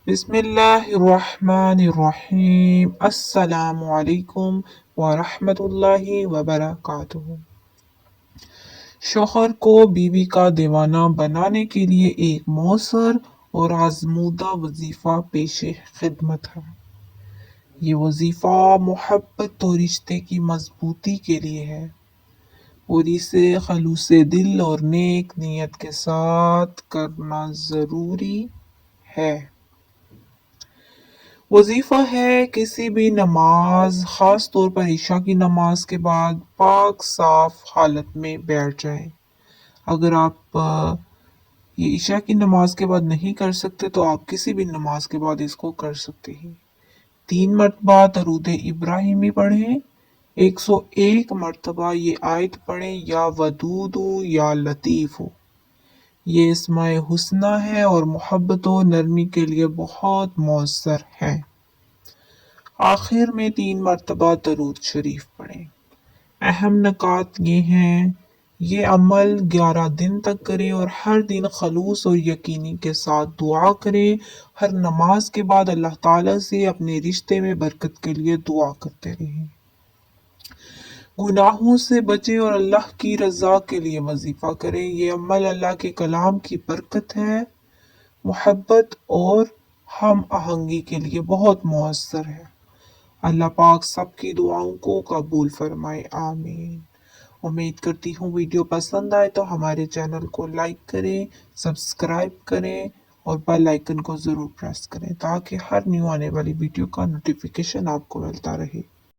बिस्मिल्लाहिर्रहमानिर्रहीम। अस्सलामु अलैकुम व रहमतुल्लाहि व बरकातुहू। शौहर को बीवी का दीवाना बनाने के लिए एक मौसर और आजमूदा वजीफा पेश खिदमत है। ये वजीफा मोहब्बत और रिश्ते की मजबूती के लिए है और इसे खलूस दिल और नेक नीयत के साथ करना ज़रूरी है। वजीफा है किसी भी नमाज, खास तौर पर ईशा की नमाज के बाद पाक साफ हालत में बैठ जाएं। अगर आप ये ईशा की नमाज के बाद नहीं कर सकते तो आप किसी भी नमाज के बाद इसको कर सकते हैं। 3 मरतबा दरूद इब्राहिमी पढ़ें। 101 मरतबा ये आयत पढ़ें, या वदूदू या लतीफ़ो। ये इस्माए हुस्ना है और मोहब्बत और नरमी के लिए बहुत मौसर है। आखिर में 3 मरतबा दरूद शरीफ पढ़ें। अहम नकात ये हैं, ये अमल 11 दिन तक करें और हर दिन खलूस और यकीनी के साथ दुआ करें। हर नमाज के बाद अल्लाह ताला से अपने रिश्ते में बरकत के लिए दुआ करते रहें। गुनाहों से बचें और अल्लाह की रज़ा के लिए वजीफा करें। ये अमल अल्लाह के कलाम की बरकत है, मोहब्बत और हम आहंगी के लिए बहुत मौसर है। अल्लाह पाक सबकी दुआओं को कबूल फरमाए, आमीन। उम्मीद करती हूँ वीडियो पसंद आए तो हमारे चैनल को लाइक करें, सब्सक्राइब करें और बेल आइकन को ज़रूर प्रेस करें ताकि हर न्यू आने वाली वीडियो का नोटिफिकेशन आपको मिलता रहे।